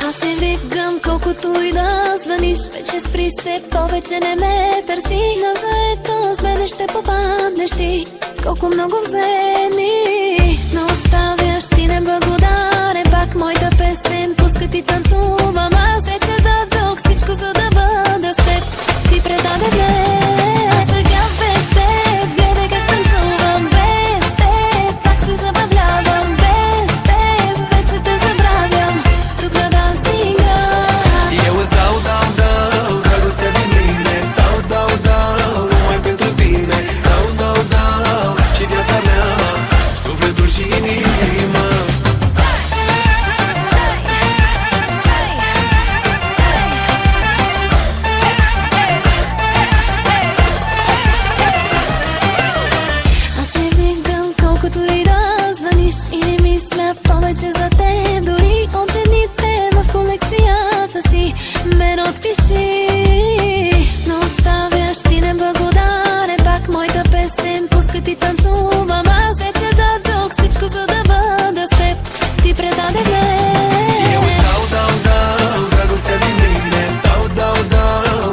Аз не викам колкото и да звъниш. Вече спри се, повече не ме търси. На заето с мене ще попаднеш ти. Колко много вземи, но оставяш ти неблагодарен. Пак моята песен пуска ти танцувам. Аз вече дадох всичко, за да бъда с теб. Ти предаде мен. Аз сега без теб гледай как танцувам. Без теб пак се забавлявам. Без теб вече те забравям. Тук на дансинга. Eu îți dau dragostea din mine. Dau, numai pentru tine. Dau, și viața mea, sufletul și inima. Аз не викам колкото и да звъниш. И не мисля повече за теб. Дори от жените в колекцията си мен отпиши. Но оставяш ти неблагодарен. Пак моята песен пуска ти танцувам. Аз вече дадох всичко, за да бъда с теб. Ти предаде мен. Eu îți dau, dragostea din mine. Dau,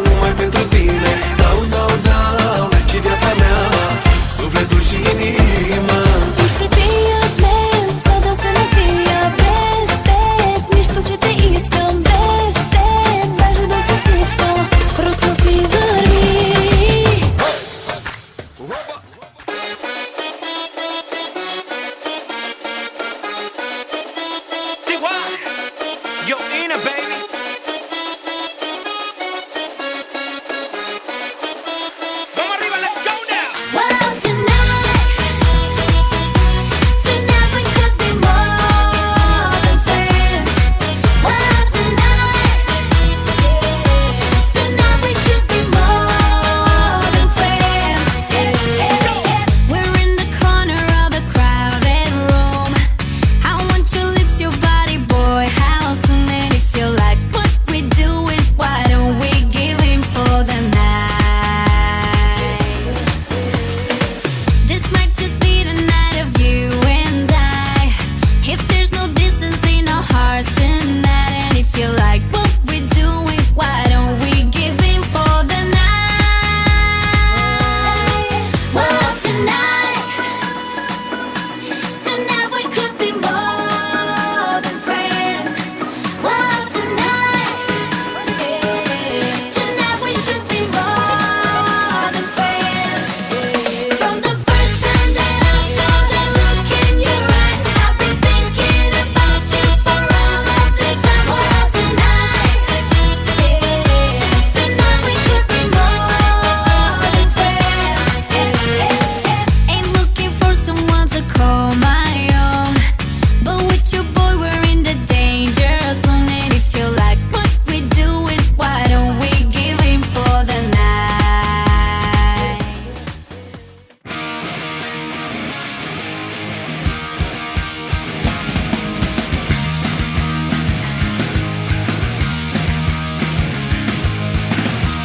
numai pentru tine. Dau, și viața mea, sufletul și inima. И ще пия днес, за да се напия. Без теб нищо, че те искам. Без теб даже да си всичко. Просто си върви. Yo, Ina, baby. Vamos arriba, let's go now. Well, tonight we could be more than friends. Well, tonight we should be more than friends. We're in the corner of the crowded room. I want your lips, your body, boy. How soon did it feel like what we doing? Why don't we give in for the night? This might just be the night of you and I. If there's no distance in our hearts tonight, and if you like what we're doing, why don't we give in for the night? Well, tonight we could be more than friends. Well, tonight we should be more than friends. From the first time that I saw that look in your eyes, I've been thinking about you for all of this time. Well, tonight we could be more than friends. Ain't looking for someone to call my own, but with your boy we're in the danger zone. And if you like what we're doing, why don't we give in for the night?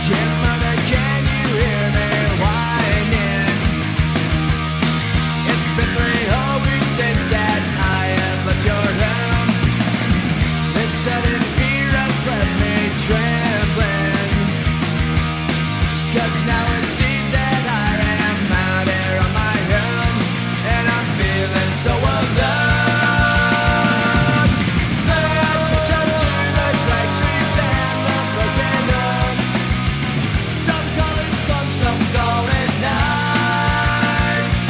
Dear mother, can you hear me whining? It's been 3 whole weeks since that I have left your room. This sudden fear has left me trembling. 'Cause now it seems that I am out here on my own, and I'm feeling so alone. Learn to turn to the bright streets and the broken homes. Some call it sun, some call it nights.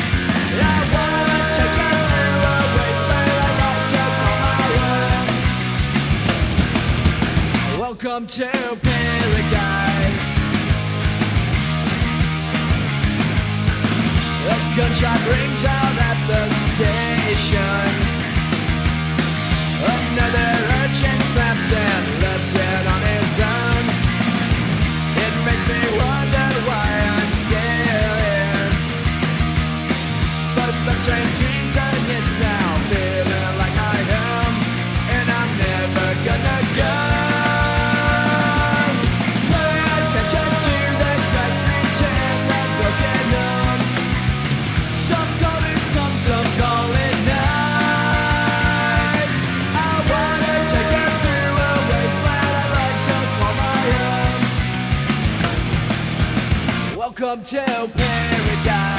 I wanna take you through a wasteland like I took on my own. Welcome to paradise. A gunshot rings out at the station. Another urchin snaps and left dead on his own. It makes me wonder why I'm still here. But some strange dreams and it's now feeling like I am, and I'm never gonna go. Pay attention to the cracks, streets and the broken homes. Some call it sun, some call it night. I wanna take you through welcome to paradise.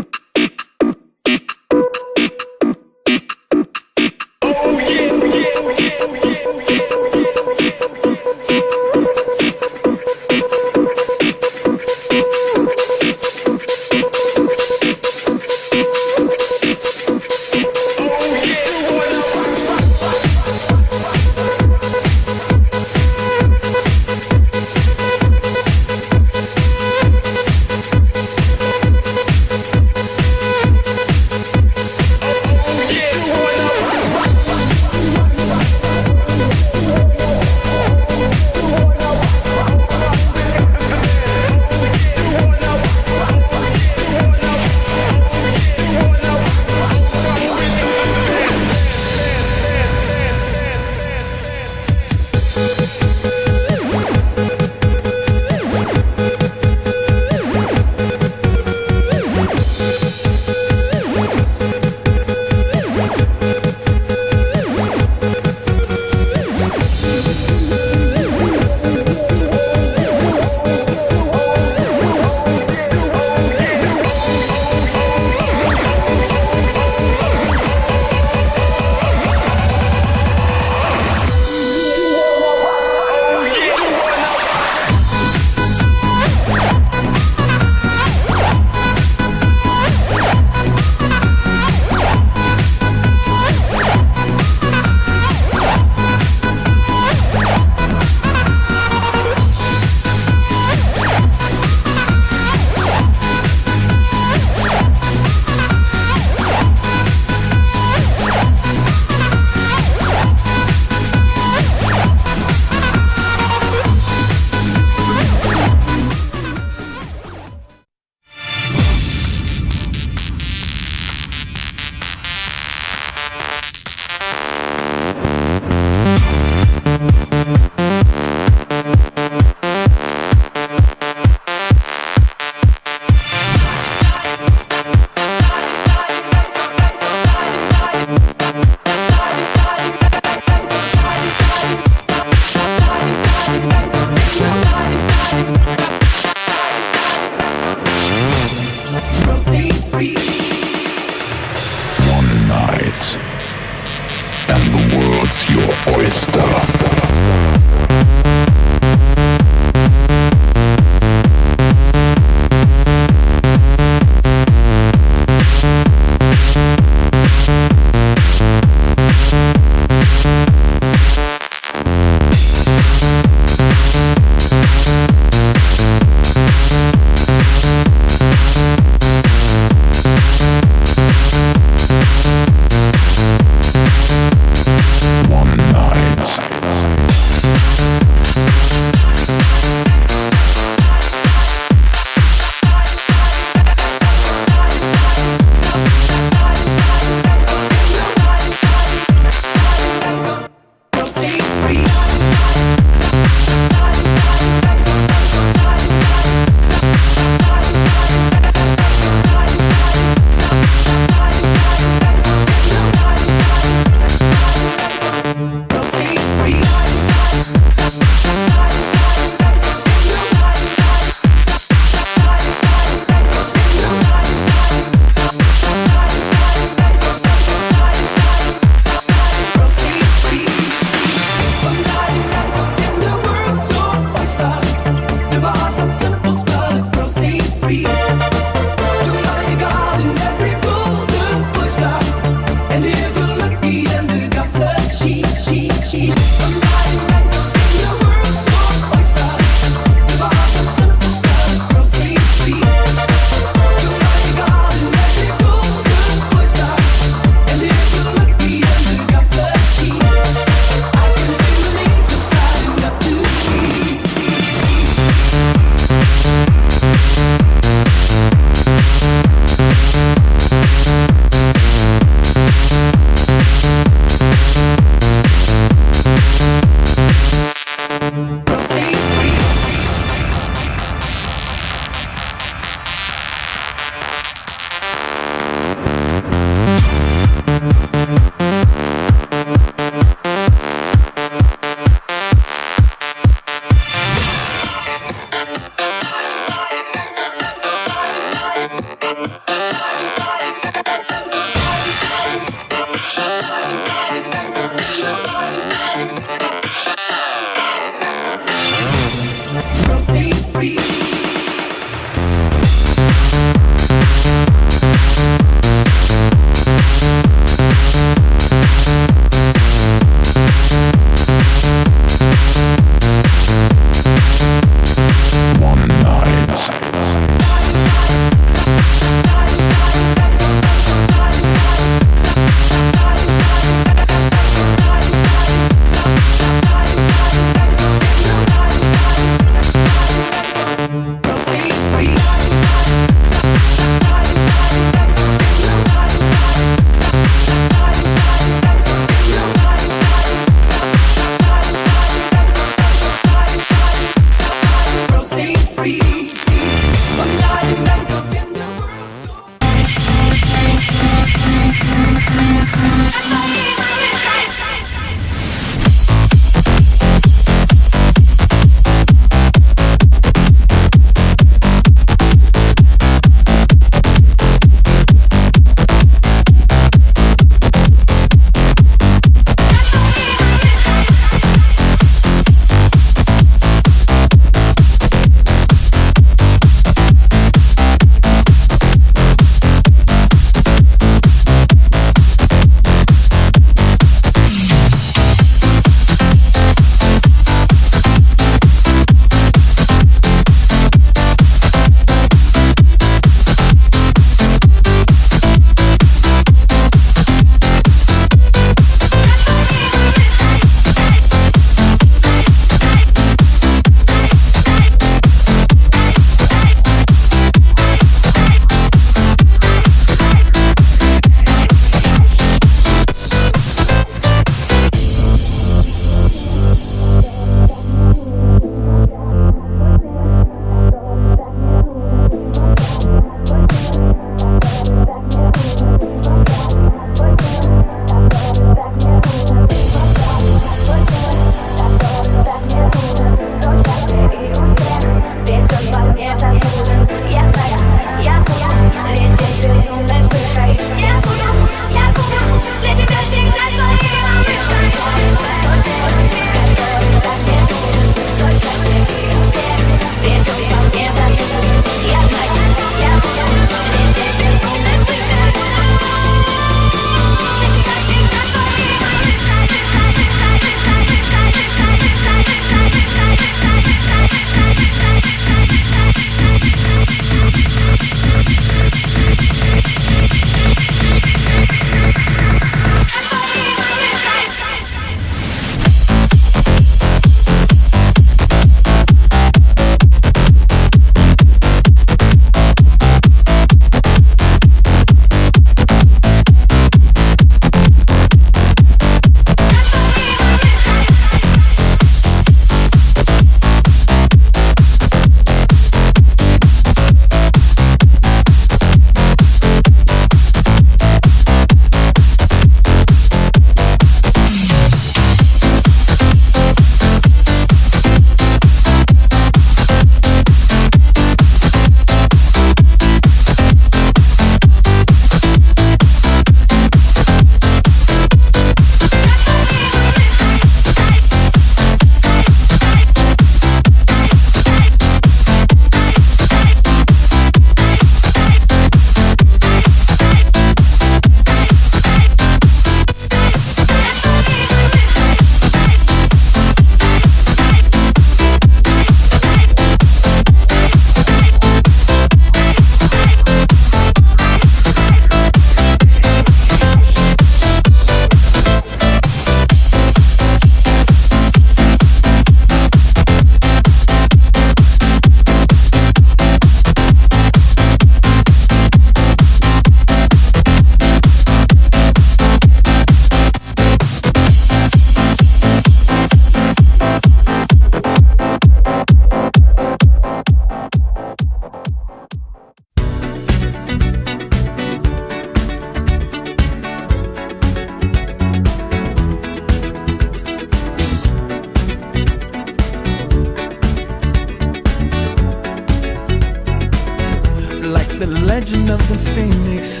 the phoenix,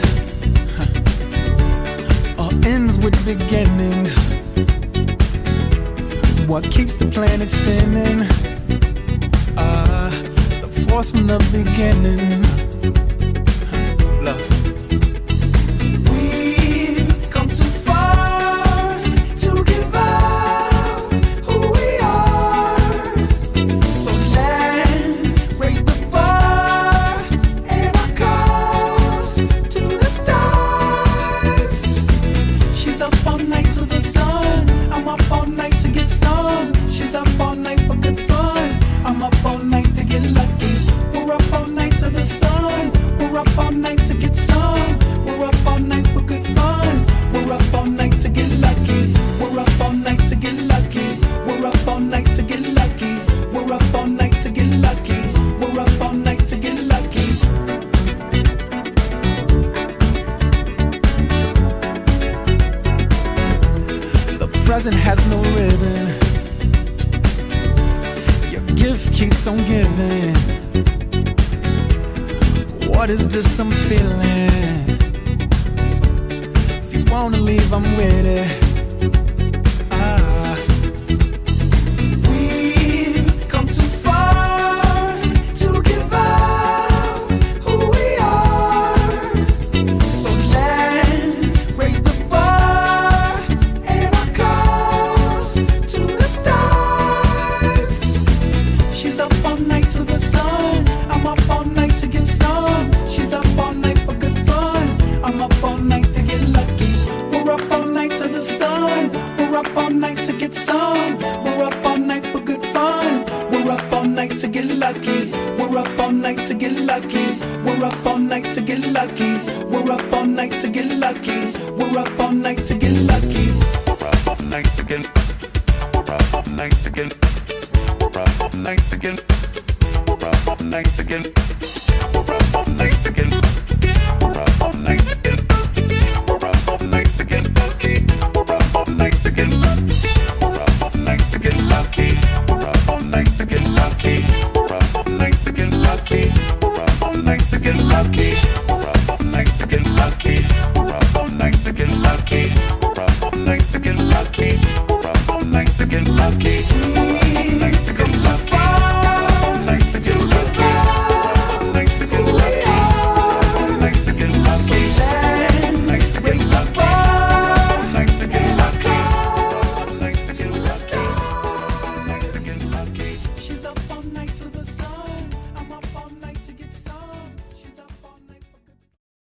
all ends with beginnings. What keeps the planet spinning? The force from the beginning. Love. We've come too far to give up who we are. So let's raise the bar and our cups to the stars. She's up all night to the sun. I'm up all night to get some. She's up all night for good fun. I'm up all night to get lucky. We're up all night to the sun. We're up all night to get some. We're up all night for good fun. We're up all night to get lucky. We're up all night to get lucky. We're up all night to get lucky. We're up all night to get lucky. We're up all night to get lucky. The present has no ribbon. Your gift keeps on giving. What is this I'm feeling? If you wanna leave, I'm with it. We've come too far to give up who we are. So let's raise the bar and our cups to the stars. She's up all night to the sun. I'm up all night to get some. She's up all night for good fun. I'm up all night to get lucky. We're up all night to the sun. We're up all night to get some. We're up all night for good fun. We're up all night to get lucky. We're up all night to get lucky. We're up all night to get lucky. We're up all night to get lucky. We're up all night to get lucky. We're up all night to get. We're up all night to get. We're up all night to get. We're up all night to get. We're up all night to get. We're up all night to get. We're up all night to get lucky. We're up all night to get lucky. We're up all night to get lucky. We're up all night to get lucky. We're up all night to get lucky. We're up all night to get lucky. We're up all night to get lucky. We're up all night to get lucky. We're up all night to get lucky. We're up all night to get lucky. Come so far to give up who we are. So let's raise the bar and our cups to the stars. She's up all night to the sun.